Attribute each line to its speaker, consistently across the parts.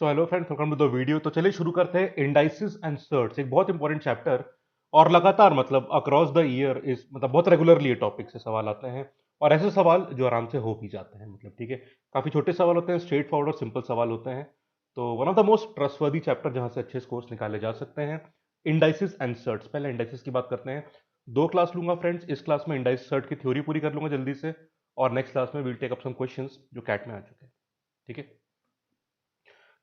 Speaker 1: So hello friends, welcome to the video. तो चलिए शुरू करते हैं। इंडाइसिस एंड सर्ट्स एक बहुत इंपॉर्टेंट चैप्टर, और लगातार मतलब अक्रॉस द ईयर इस मतलब बहुत रेगुलरली ये टॉपिक से सवाल आते हैं, और ऐसे सवाल जो आराम से हो भी जाते हैं, मतलब ठीक है। काफी छोटे सवाल होते हैं, स्ट्रेट फॉरवर्ड और सिंपल सवाल होते हैं। तो one of the most trustworthy chapter जहां से अच्छे स्कोर्स निकाले जा सकते हैं, इंडाइसिस एंड सर्ट्स। पहले इंडाइसिस की बात करते हैं। दो क्लास लूंगा फ्रेंड्स। इस क्लास में इंडाइस सर्ट की थ्योरी पूरी कर लूंगा जल्दी से, और नेक्स्ट क्लास में will take up some questions जो कैट में आ चुके हैं। ठीक है,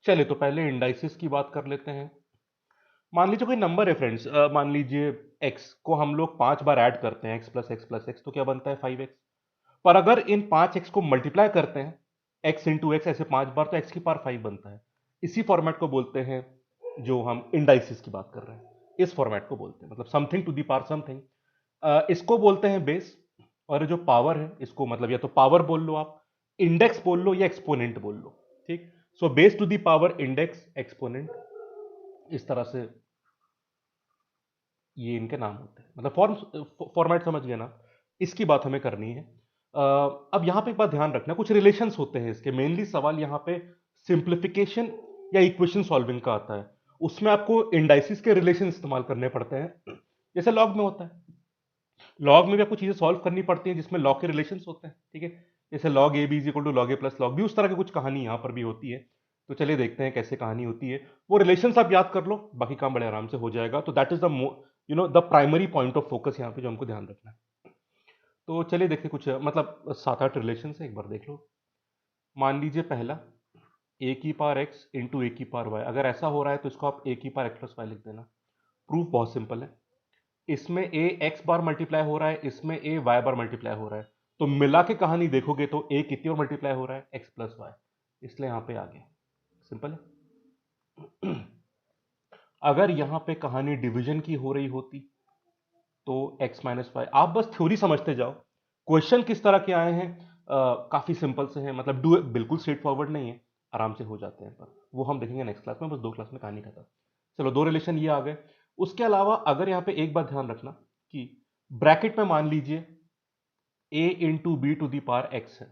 Speaker 1: चलिए तो पहले इंडाइसिस की बात कर लेते हैं। मान लीजिए कोई नंबर है फ्रेंड्स, मान लीजिए एक्स को हम लोग 5 बार ऐड करते हैं, x plus x plus x, तो क्या बनता है 5x। पर अगर इन 5x को मल्टीप्लाई करते हैं एक्स इंटू एक्स ऐसे 5 बार, तो एक्स की पावर 5 बनता है। इसी फॉर्मेट को बोलते हैं, जो हम इंडाइसिस की बात कर रहे हैं, इस फॉर्मेट को बोलते हैं, मतलब something to the power something. इसको बोलते हैं बेस। और ये जो पावर है, इसको मतलब या तो पावर बोल लो आप, इंडेक्स बोल लो, या एक्सपोनेंट बोल लो। ठीक। So base to the power index exponent, इस तरह से ये इनके नाम होते हैं। मतलब फॉर्मेट समझ गए ना। इसकी बात हमें करनी है। अब यहां पे एक बात ध्यान रखना, कुछ रिलेशंस होते हैं इसके। मेनली सवाल यहां पे सिंप्लीफिकेशन या इक्वेशन सॉल्विंग का आता है। उसमें आपको इंडाइसिस के रिलेशन इस्तेमाल करने पड़ते हैं, जैसे लॉग में होता है। लॉग में भी आपको चीजें सॉल्व करनी पड़ती हैं जिसमें लॉग के रिलेशंस होते हैं। ठीक है, जैसे log A B is equal to log A plus log B, उस तरह की कुछ कहानी यहां पर भी होती है। तो चलिए देखते हैं कैसे कहानी होती है। वो रिलेशंस आप याद कर लो, बाकी काम बड़े आराम से हो जाएगा। तो that is the the primary point of focus यहाँ पे जो हमको ध्यान रखना है। तो चलिए देखते कुछ, मतलब 7-8 रिलेशन है, एक बार देख लो। मान लीजिए पहला, ए की पावर एक्स इंटू ए की पावर वाई। अगर ऐसा हो रहा है तो इसको आप ए की पावर एक्स प्लस वाई लिख देना। प्रूफ बहुत सिंपल है। इसमें ए एक्स बार मल्टीप्लाई हो रहा है, इसमें ए वाई बार मल्टीप्लाई हो रहा है। तो मिला के कहानी देखोगे तो ए कितनी और मल्टीप्लाई हो रहा है, एक्स प्लस वाई। इसलिए यहां पे आ गया, सिंपल है। अगर यहां पे कहानी डिवीजन की हो रही होती तो एक्स माइनस वाई। आप बस थ्योरी समझते जाओ। क्वेश्चन किस तरह के आए हैं, काफी सिंपल से हैं, मतलब डू बिल्कुल स्ट्रेट फॉरवर्ड नहीं है, आराम से हो जाते हैं। पर वो हम देखेंगे नेक्स्ट क्लास में, बस 2 क्लास में कहानी खत्म। चलो, 2 रिलेशन ये आ गए। उसके अलावा अगर यहाँ पे एक बात ध्यान रखना कि ब्रैकेट में मान लीजिए A into B to the power X है,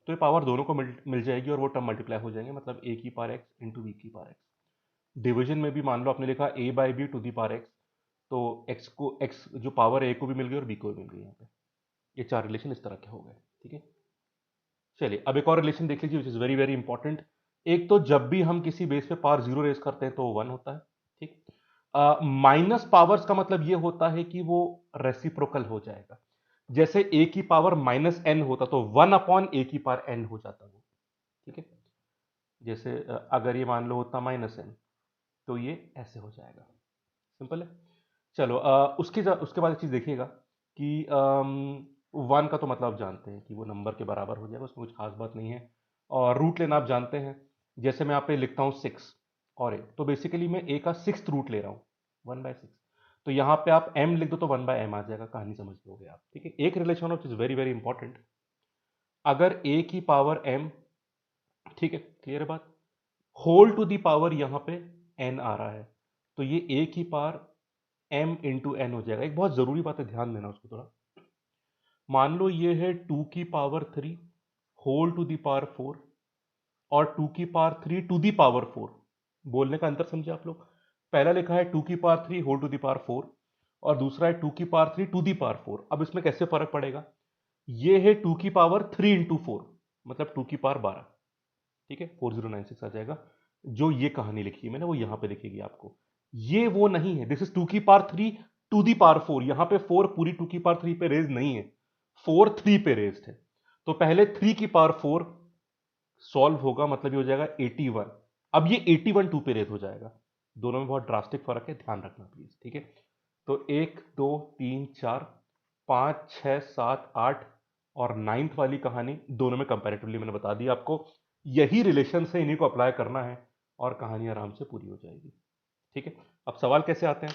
Speaker 1: तो ये पावर दोनों को मिल जाएगी और वो टर्म मल्टीप्लाई हो जाएंगे, मतलब ए की पावर एक्स इंटू बी की पावर एक्स। डिवीजन में भी मान लो आपने लिखा A by B to the power X, तो एक्स को एक्स जो पावर है ए को भी मिल गई और बी को भी मिल गई यहाँ पे। ये 4 रिलेशन इस तरह के हो गए। ठीक है, चलिए अब एक और रिलेशन देख लीजिए which is very very important. एक तो जब भी हम किसी बेस पे पावर 0 रेज करते हैं तो वो 1 होता है। ठीक। माइनस पावर्स का मतलब ये होता है कि वो रेसिप्रोकल हो जाएगा। जैसे ए की पावर माइनस एन होता तो 1 अपॉन ए की पावर एन हो जाता वो। ठीक है, जैसे अगर ये मान लो होता माइनस एन, तो ये ऐसे हो जाएगा। सिंपल है। चलो, उसके बाद एक चीज देखिएगा कि 1 का तो मतलब आप जानते हैं कि वो नंबर के बराबर हो जाएगा, उसमें कुछ खास बात नहीं है। और रूट लेना आप जानते हैं। जैसे मैं यहाँ पे लिखता हूँ 6 और ए, तो बेसिकली मैं ए का 6th रूट ले रहा हूँ, 1/6। तो यहाँ पे आप m लिख दो तो 1/m आ जाएगा, कहानी समझ लोगे आप। ठीक है, एक relation of is very very important. अगर a की पावर m, ठीक है, क्लियर है बात, होल टू दी पावर यहाँ पे n आ रहा है, तो ये a की पावर m इंटू एन हो जाएगा। एक बहुत जरूरी बात है, ध्यान देना उसको थोड़ा। मान लो ये है 2 की power 3 whole to the power 4, और 2 की पावर 3 टू दी पावर 4। बोलने का अंतर समझे आप लोग। पहला लिखा है 2 की power 3 whole to the power 4, और दूसरा है 2 की पावर 3 टू दी पावर 4। अब इसमें कैसे फर्क पड़ेगा, ये है 2 की पावर 3 इंटू 4, मतलब 2 की पावर 12। ठीक है, 4096 आ जाएगा। जो ये कहानी लिखी है मैंने वो यहां पे दिखेगी आपको। ये वो नहीं है, दिस इज 2 की पावर 3 टू दी पावर 4। यहां पे 4 पूरी 2 की पावर 3 पे रेज नहीं है, 4 3 पे रेज्ड है। तो पहले 3 की पावर 4 सॉल्व होगा, मतलब ये हो जाएगा 81। अब ये 81 2 पे रेज हो जाएगा। दोनों में बहुत ड्रास्टिक फर्क है, ध्यान रखना प्लीज। ठीक है, तो 1 2 3 4 5 6 7 8 और 9th वाली कहानी दोनों में कंपैरेटिवली मैंने बता दिया आपको। यही रिलेशन है, इन्हीं को अप्लाई करना है और कहानी आराम से पूरी हो जाएगी। ठीक है, अब सवाल कैसे आते हैं।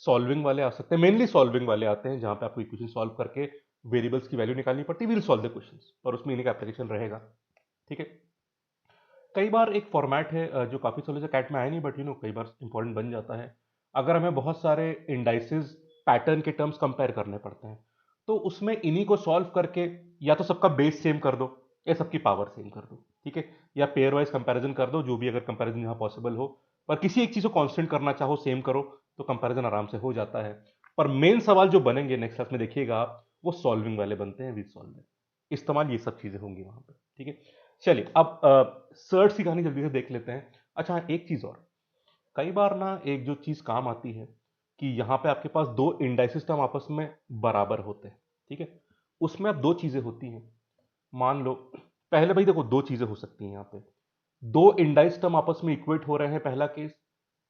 Speaker 1: सॉल्विंग वाले आ सकते हैं, मेनली सॉल्विंग वाले आते हैं, जहां पे आपको इक्वेशन सॉल्व करके वेरिएबल्स की वैल्यू निकालनी पड़ती है। विल सॉल्व द क्वेश्चंस, पर उसमें इन्हीं का एप्लीकेशन रहेगा। ठीक है, कई बार एक फॉर्मेट है, जो काफी सालों से कैट में आया नहीं, बट कई बार इंपॉर्टेंट बन जाता है। अगर हमें बहुत सारे इंडाइसिस पैटर्न के टर्म्स कंपेयर करने पड़ते हैं, तो उसमें इन्हीं को सॉल्व करके या तो सबका बेस सेम कर दो, या सबकी पावर सेम कर दो, ठीक है, या पेयर वाइज कंपैरिजन कर दो, जो भी अगर कंपैरिजन यहाँ पॉसिबल हो। पर किसी एक चीज को कांस्टेंट करना चाहो, सेम करो, तो कंपैरिजन आराम से हो जाता है। पर मेन सवाल जो बनेंगे नेक्स्ट क्लास में देखिएगा आप, वो सॉल्विंग वाले बनते हैं, विद सॉल्विंग इस्तेमाल, ये सब चीजें होंगी वहां पर, ठीक है। चलिए अब सर्च की कहानी जल्दी से देख लेते हैं। अच्छा हाँ, एक चीज और, कई बार ना एक जो चीज काम आती है कि यहाँ पे आपके पास दो इंडाइसिस टर्म आपस में बराबर होते हैं, ठीक है। उसमें अब दो चीजें होती हैं, मान लो, पहले भाई देखो दो चीजें हो सकती हैं यहाँ पे, दो इंडाइस टर्म आपस में इक्वेट हो रहे हैं, पहला केस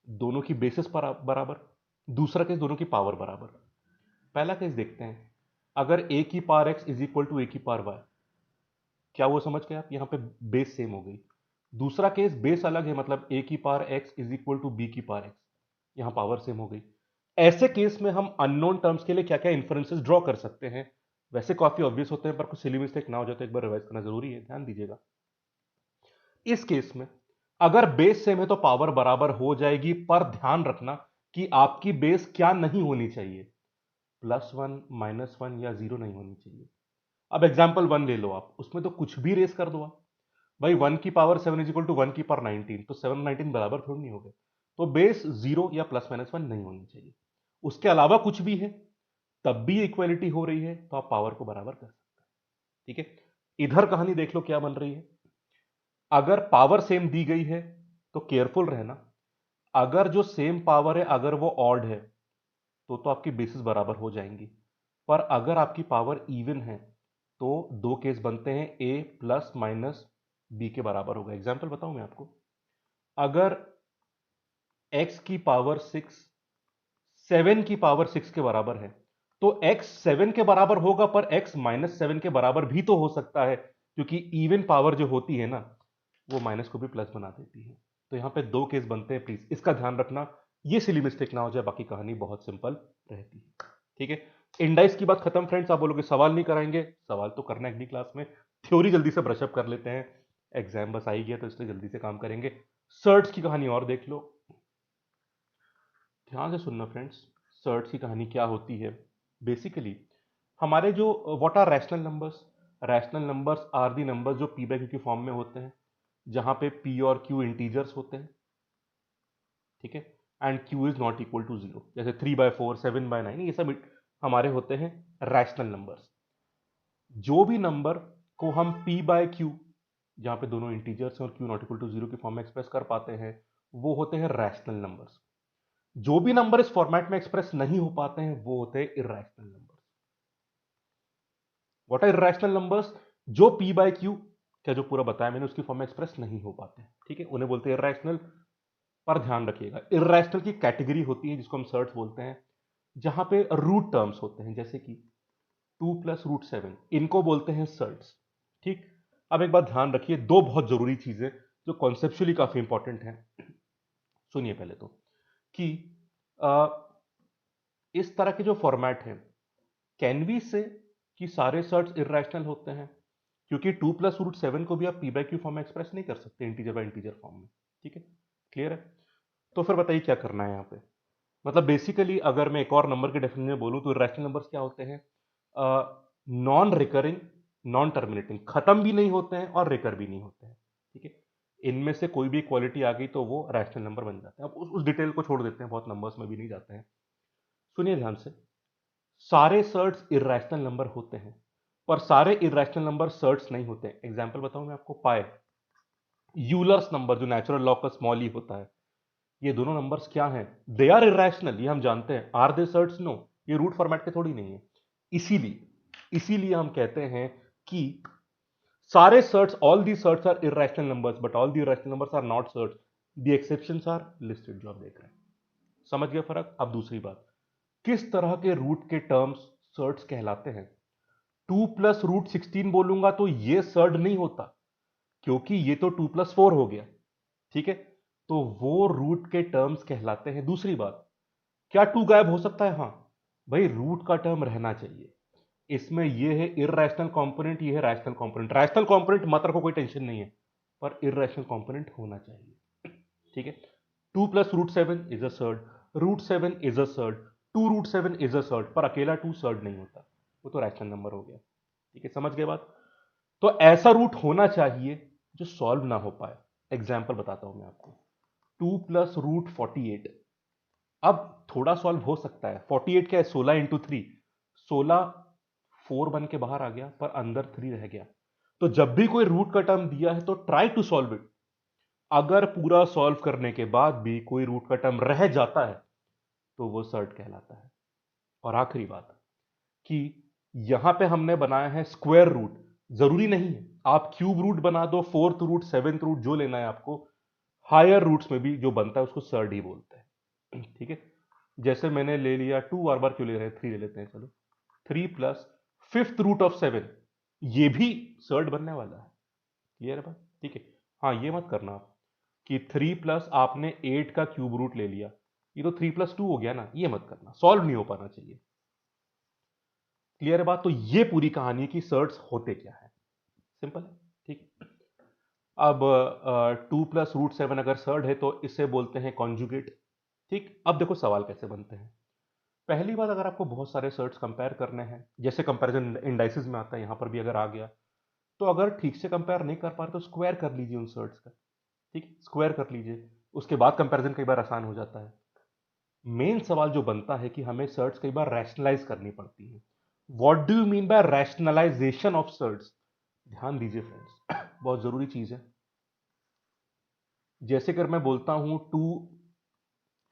Speaker 1: दोनों की बेसिस बराबर, दूसरा केस दोनों की पावर बराबर। पहला केस देखते हैं, अगर ए की power X is equal to A की पावर वाई, क्या वो समझ गए आप, यहाँ पे बेस सेम हो गई। दूसरा केस बेस अलग है, मतलब ए की power X is equal to B की पावर एक्स, यहाँ पावर सेम हो गई। ऐसे केस में हम अननोन टर्म्स के लिए क्या क्या इन्फरेंसेस ड्रॉ कर सकते हैं, वैसे काफी ऑब्वियस होते हैं, पर कुछ सिली मिस्टेक ना हो जाए तो एक बार रिवाइज करना जरूरी है, ध्यान दीजिएगा। इस केस में अगर बेस सेम है तो पावर बराबर हो जाएगी, पर ध्यान रखना कि आपकी बेस क्या नहीं होनी चाहिए, +1 -1 या 0 नहीं होनी चाहिए। अब एग्जाम्पल 1 ले लो आप, उसमें तो कुछ भी रेस कर दो आप, भाई 1 की पावर 7 इज इक्वल टू 1 की पावर 19, तो 7 19 बराबर थोड़ी नहीं हो गए, तो बेस 0 या +-1 नहीं होनी चाहिए। उसके अलावा कुछ भी है तब भी इक्वालिटी हो रही है, तो आप पावर को बराबर कर सकते हैं, ठीक है। इधर कहानी देख लो क्या बन रही है, अगर पावर सेम दी गई है तो केयरफुल रहना, अगर जो सेम पावर है अगर वो ऑड है तो आपकी बेसिस बराबर हो जाएंगी, पर अगर आपकी पावर इवन है तो दो केस बनते हैं, ए प्लस माइनस बी के बराबर होगा। एग्जाम्पल बताऊं मैं आपको, अगर x की पावर 6 7 की पावर 6 के बराबर है, तो x 7 के बराबर होगा, पर x -7 के बराबर भी तो हो सकता है, क्योंकि इवन पावर जो होती है ना, वो माइनस को भी प्लस बना देती है। तो यहां पे दो केस बनते हैं, प्लीज इसका ध्यान रखना, ये सिली मिस्टेक ना हो जाए, बाकी कहानी बहुत सिंपल रहती है, ठीक है। इंडाइस की बात खत्म फ्रेंड्स, आप बोलोगे सवाल नहीं कराएंगे, सवाल तो करना है अगली क्लास में, थ्योरी जल्दी से ब्रशअप कर लेते हैं, एग्जाम बस आ ही गया तो इसलिए जल्दी से काम करेंगे। सर्ट्स की कहानी और देख लो, ध्यान से सुनना फ्रेंड्स। सर्ट्स की कहानी क्या होती है, बेसिकली हमारे जो what are rational numbers, rational numbers are the numbers जो पी बाई क्यू की फॉर्म में होते हैं, जहां पे पी और क्यू इंटीजर्स होते हैं, ठीक है, and Q is not equal to 0, जैसे 3/4 7/9, ये सब हमारे होते हैं रैशनल नंबर्स। जो भी नंबर को हम पी बाय क्यू, जहां पे दोनों इंटीजर्स हैं और क्यू नॉट इक्वल टू 0 की फॉर्म में एक्सप्रेस कर पाते हैं, वो होते हैं रैशनल नंबर्स। जो भी नंबर इस फॉर्मेट में एक्सप्रेस नहीं हो पाते हैं वो होते हैं irrational numbers. What are irrational numbers, जो पी बाय क्यू क्या जो पूरा बताया मैंने उसकी फॉर्म में एक्सप्रेस नहीं हो पाते, ठीक है, उन्हें बोलते हैं इर्रेशनल। पर ध्यान रखिएगा, इर्रेशनल की कैटेगरी होती है जिसको हम सर्ट्स बोलते हैं, जहां पे रूट टर्म्स होते हैं, जैसे कि 2 + √7, इनको बोलते हैं सर्ट्स, ठीक। अब एक बात ध्यान रखिए, दो बहुत जरूरी चीजें जो कॉन्सेप्चुअली काफी इंपॉर्टेंट है, सुनिए पहले तो, कि आ, इस तरह के जो फॉर्मेट है, कैन वी से कि सारे सर्ट्स इर्रेशनल होते हैं, क्योंकि 2 + √7 को भी आप पी बाय क्यू फॉर्म में एक्सप्रेस नहीं कर सकते इंटीजर बाय इंटीजर फॉर्म में, ठीक है, क्लियर है। तो फिर बताइए क्या करना है यहाँ पे, मतलब बेसिकली अगर मैं एक और नंबर के डेफिनेशन में बोलूं तो इर्रेशनल नंबर्स क्या होते हैं, नॉन रिकरिंग, नॉन टर्मिनेटिंग, खत्म भी नहीं होते हैं और रिकर भी नहीं होते हैं, ठीक है। इनमें से कोई भी क्वालिटी आ गई तो वो रैशनल नंबर बन जाते हैं। अब उस डिटेल को छोड़ देते हैं, बहुत नंबर्स में भी नहीं जाते हैं। सुनिए ध्यान से, सारे सर्ट्स इर्रेशनल नंबर होते हैं, पर सारे इर्रेशनल नंबर सर्ट्स नहीं होते। एग्जांपल बताऊं मैं आपको, पाए, यूलर्स नंबर जो नेचुरल लॉग का स्मॉल ई होता है, ये दोनों नंबर्स क्या हैं, दे आर इर्रेशनल, ये हम जानते हैं। आर दे सर्ट्स, नो, ये रूट फॉर्मेट के थोड़ी नहीं है। इसीलिए इसीलिए हम कहते हैं कि सारे surds, all the surds are irrational numbers, but all the irrational numbers are not surds, the exceptions are listed, जो आप देख रहे हैं। समझ गया फर्क। अब दूसरी बात, किस तरह के रूट के टर्म्स सर्ट्स कहलाते हैं। 2 + √16 बोलूंगा तो ये सर्ट नहीं होता, क्योंकि ये तो 2 + 4 हो गया, ठीक है, तो वो रूट के टर्म्स कहलाते हैं। दूसरी बात, क्या 2 गायब हो सकता है, हां, भाई रूट का टर्म रहना चाहिए। इसमें ये है इर्रेशनल कंपोनेंट, ये है रैशनल कंपोनेंट। रैशनल कंपोनेंट मत रखो, कोई टेंशन नहीं है, पर इर्रेशनल कंपोनेंट होना चाहिए, ठीक है। 2 + √7 is a surd, √7 is a surd, 2 √7 is a surd, पर अकेला 2 सर्ट नहीं होता, वो तो रैशनल नंबर हो गया, ठीक है, समझ गए बात। तो ऐसा रूट होना चाहिए जो सॉल्व ना हो पाए। एग्जाम्पल बताता हूं मैं आपको, 2 + √48। अब थोड़ा सॉल्व हो सकता है। 48 क्या है, 16 × 3, 16 4 बन के बाहर आ गया, पर अंदर 3 रह गया। तो जब भी कोई रूट का टर्म दिया है तो ट्राई टू सॉल्व इट। अगर पूरा सॉल्व करने के बाद भी कोई रूट का टर्म रह जाता है तो वो सर्ट कहलाता है। और आखिरी बात कि यहां पे हमने बनाया है स्क्वायर रूट। जरूरी नहीं है आप क्यूब रूट बना दो, फोर्थ रूट, सेवेंथ रूट, जो लेना है आपको। हायर रूट्स में भी जो बनता है उसको सर्ड ही बोलते हैं। ठीक है, जैसे मैंने ले लिया 2, बार बार क्यों ले रहे हैं, 3 ले लेते हैं चलो। 3 + 5th रूट ऑफ 7, ये भी सर्ड बनने वाला है। क्लियर है बात? ठीक है। हाँ, ये मत करना आप कि 3 + आपने 8 का क्यूब रूट ले लिया, ये तो 3 + 2 हो गया ना, ये मत करना, सॉल्व नहीं हो पाना चाहिए। क्लियर है बात? तो ये पूरी कहानी है कि सर्ट्स होते क्या है। सिंपल है। ठीक। अब 2 + √7 अगर सर्ड है तो इसे बोलते हैं कॉन्जुगेट। ठीक। अब देखो सवाल कैसे बनते हैं। पहली बात, अगर आपको बहुत सारे सर्ट्स कंपेयर करने हैं, जैसे कंपैरिजन इंडाइसिस में आता है, यहां पर भी अगर आ गया, तो अगर ठीक से कंपेयर नहीं कर पा रहे तो स्क्वायर कर लीजिए उन सर्ट्स का। ठीक, स्क्वायर कर लीजिए, उसके बाद कंपैरिजन कई बार आसान हो जाता है। मेन सवाल जो बनता है कि हमें सर्ट्स कई बार रैशनलाइज करनी पड़ती है। What do you mean by rationalization of surds? ध्यान दीजिए फ्रेंड्स, बहुत जरूरी चीज है। जैसे अगर मैं बोलता हूं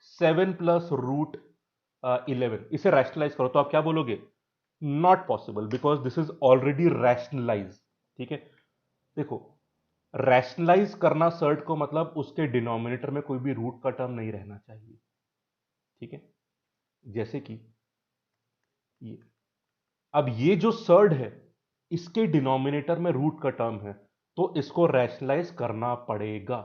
Speaker 1: 7 + √11, इसे रैशनलाइज करो, तो आप क्या बोलोगे? Not possible, because this is already rationalize. ठीक है, देखो, रैशनलाइज करना सर्ट को मतलब उसके डिनोमिनेटर में कोई भी रूट का टर्म नहीं रहना चाहिए। ठीक है, जैसे कि ये, अब ये जो सर्ड है, इसके डिनोमिनेटर में रूट का टर्म है, तो इसको रैशनलाइज करना पड़ेगा।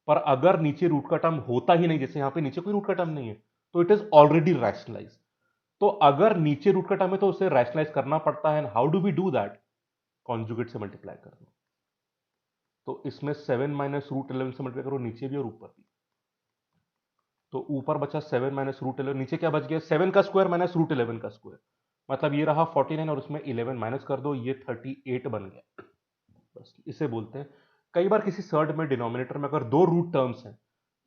Speaker 1: पर अगर नीचे रूट का टर्म होता ही नहीं, जैसे यहां पे नीचे कोई रूट का टर्म नहीं है, तो इट इज ऑलरेडी रैशनलाइज। तो अगर नीचे रूट का टर्म है तो उसे रैशनलाइज करना पड़ता है। How do we do that? Conjugate से मल्टीप्लाई कर दो। तो इसमें 7 - √11 से मल्टीप्लाई करो, नीचे भी और ऊपर भी। तो ऊपर बचा 7 - √11, नीचे क्या बच गया? 7 का स्क्वायर माइनस √11 का स्क्वायर, मतलब ये रहा 49 और उसमें 11 माइनस कर दो, ये 38 बन गया। बस इसे बोलते हैं। कई बार किसी सर्ड में डिनोमिनेटर में अगर दो रूट टर्म्स हैं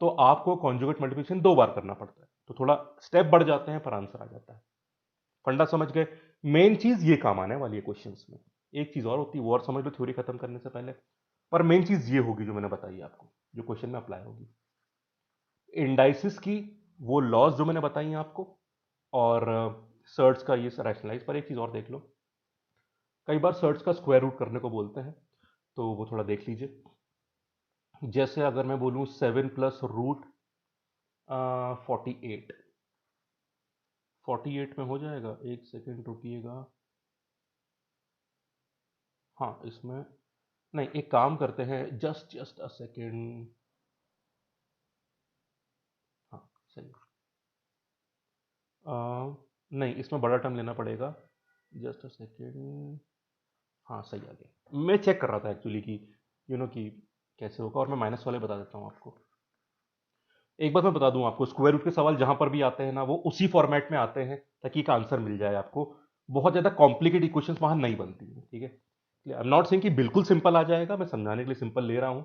Speaker 1: तो आपको कॉन्जुगेट मल्टीप्लिकेशन 2 बार करना पड़ता है, तो थोड़ा स्टेप बढ़ जाते हैं पर आंसर आ जाता है। फंडा समझ गए? मेन चीज ये काम आने वाली है क्वेश्चंस में। एक चीज और होती है, वो और समझ लो थ्योरी खत्म करने से पहले। पर मेन चीज ये होगी जो मैंने बताई आपको, जो क्वेश्चन में अप्लाई होगी। इंडाइसिस की वो लॉज जो मैंने बताई हैं आपको, और सर्ट्स का ये रैशनलाइज। पर एक चीज और देख लो, कई बार सर्ट्स का स्क्वायर रूट करने को बोलते हैं, तो वो थोड़ा देख लीजिए। जैसे अगर मैं बोलूं 7 + √48, 48 में हो जाएगा, एक सेकेंड रुकिएगा। हाँ, इसमें नहीं, एक काम करते हैं, जस्ट अ सेकेंड। हाँ, सही। नहीं, इसमें बड़ा टर्म लेना पड़ेगा। Just a second. हाँ, सही आ गया। मैं चेक कर रहा था एक्चुअली कि कि कैसे होगा, और मैं माइनस वाले बता देता हूँ आपको। एक बात मैं बता दूं आपको, स्क्वायर रूट के सवाल जहां पर भी आते हैं ना, वो उसी फॉर्मेट में आते हैं ताकि एक आंसर मिल जाए आपको। बहुत ज्यादा कॉम्प्लिकेटेड इक्वेशंस वहां नहीं बनती है। ठीक है, आई एम नॉट सेइंग कि बिल्कुल सिंपल आ जाएगा, मैं समझाने के लिए सिंपल ले रहा हूं।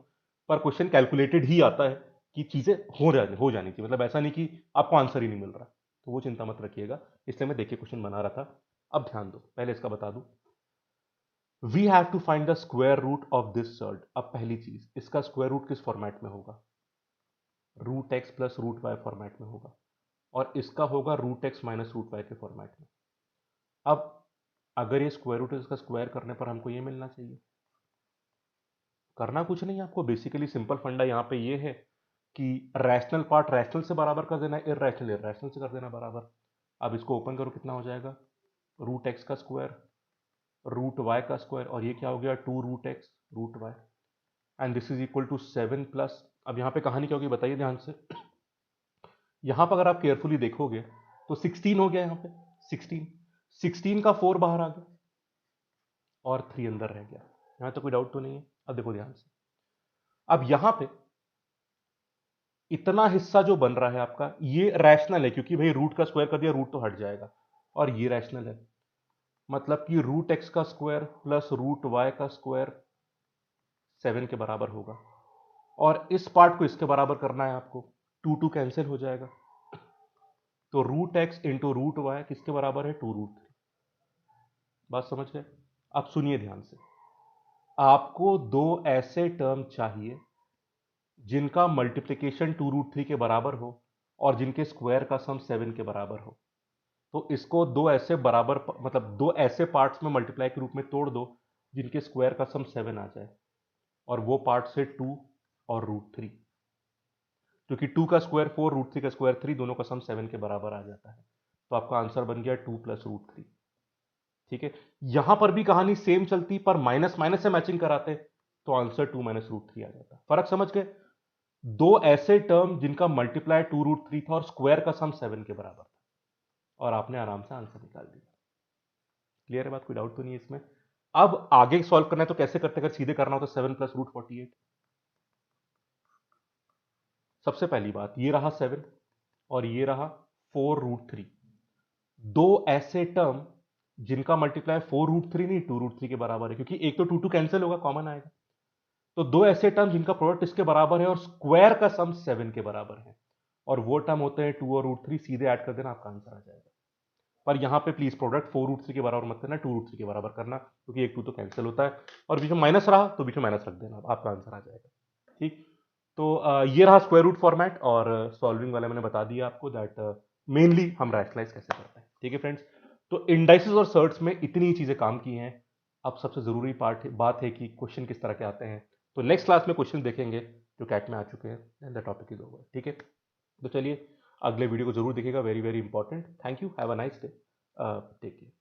Speaker 1: पर क्वेश्चन कैलकुलेटेड ही आता है कि चीजें हो जानी चाहिए, मतलब ऐसा नहीं कि आपको आंसर ही नहीं मिल रहा। तो वो चिंता मत रखिएगा, इसलिए मैं देखिए क्वेश्चन बना रहा था। अब ध्यान दो, पहले इसका बता दूं, we have to find the square root of this surd. अब पहली चीज, इसका स्क्वायर रूट किस फॉर्मेट में होगा? √x + √y फॉर्मेट में होगा, और इसका होगा √x - √y के फॉर्मेट में। अब अगर ये स्क्वायर रूट है, इसका स्क्वायर करने पर हमको ये मिलना चाहिए। करना कुछ नहीं है आपको, बेसिकली सिंपल फंडा यहाँ पे ये है कि रैशनल पार्ट रैशनल से बराबर कर देना, इररैशनल इररैशनल से कर देना बराबर। अब इसको ओपन करो, कितना हो जाएगा? √x का स्क्वायर, √y का स्क्वायर, और ये क्या हो गया? 2 √x √y, and this is equal to 7 +। अब यहाँ पे कहानी क्या होगी बताइए ध्यान से। यहां पर अगर आप केयरफुली देखोगे तो 16 हो गया, यहां पे 16, 16 का 4 बाहर आ गया और 3 अंदर रह गया। यहां तो कोई डाउट तो नहीं है? अब देखो ध्यान से, अब यहां पे इतना हिस्सा जो बन रहा है आपका, ये रैशनल है, क्योंकि भाई रूट का स्क्वायर कर दिया, रूट तो हट जाएगा, और ये रैशनल है। मतलब कि रूट एक्स का स्क्वायर प्लस रूट वाई का स्क्वायर 7 के बराबर होगा। और इस पार्ट को इसके बराबर करना है आपको, 2 कैंसिल हो जाएगा। तो root X into root Y किसके बराबर है, 2√3। बात समझ गए? अब सुनिए ध्यान से, आपको दो ऐसे टर्म चाहिए जिनका मल्टीप्लिकेशन 2√3 के बराबर हो और जिनके स्क्वायर का सम 7 के बराबर हो। तो इसको दो ऐसे बराबर मतलब दो ऐसे पार्ट्स में मल्टीप्लाई के रूप में तोड़ दो जिनके स्क्वायर का सम 7 आ जाए, और वो पार्ट से 2 और √3, क्योंकि 2 का स्क्वायर 4, √3 का स्क्वायर 3, दोनों का सम 7 के बराबर आ जाता है। तो आपका आंसर बन गया 2 + √3। ठीक है, यहां पर भी कहानी सेम चलती, पर माइनस माइनस से मैचिंग कराते तो आंसर 2 - √3 आ जाता। फर्क समझ गए? दो ऐसे टर्म जिनका मल्टीप्लाई 2√3 था और स्क्वायर का सम 7 के बराबर था, और आपने आराम से आंसर निकाल दिया। क्लियर है बात? कोई डाउट तो नहीं है इसमें? अब आगे सॉल्व करना है तो कैसे करते? अगर सीधे करना हो तो 7 + √48। सबसे पहली बात, ये रहा 7 और ये रहा 4√3। दो ऐसे टर्म जिनका मल्टीप्लाई 4√3 नहीं 2√3 के बराबर है, क्योंकि एक तो 2 कैंसिल होगा, कॉमन आएगा। तो दो ऐसे टर्म जिनका प्रोडक्ट इसके बराबर है और स्क्वायर का सम 7 के बराबर है, और वो टर्म होते हैं 2 और √3। सीधे ऐड कर देना, आपका आंसर आ जाएगा। पर यहां पे प्लीज प्रोडक्ट 4√3 के बराबर मत करना, 2√3 के बराबर करना, क्योंकि एक 2 तो कैंसिल होता है, और बीच में माइनस रहा तो बीच में माइनस रख देना, आपका आंसर आ जाएगा। ठीक, तो ये रहा स्क्वायर रूट फॉर्मेट, और सॉल्विंग वाला मैंने बता दिया आपको दैट मेनली हम रैशनलाइज कैसे करते हैं। ठीक है फ्रेंड्स, तो इंडाइसिस और सर्ट्स में इतनी ही चीजें काम की हैं। अब सबसे जरूरी बात है कि क्वेश्चन किस तरह के आते हैं। तो नेक्स्ट क्लास में क्वेश्चन देखेंगे जो कैट में आ चुके हैं, and the topic is over. ठीक है, तो चलिए अगले वीडियो को जरूर देखिएगा, very very important. Thank you, have a nice day, take care.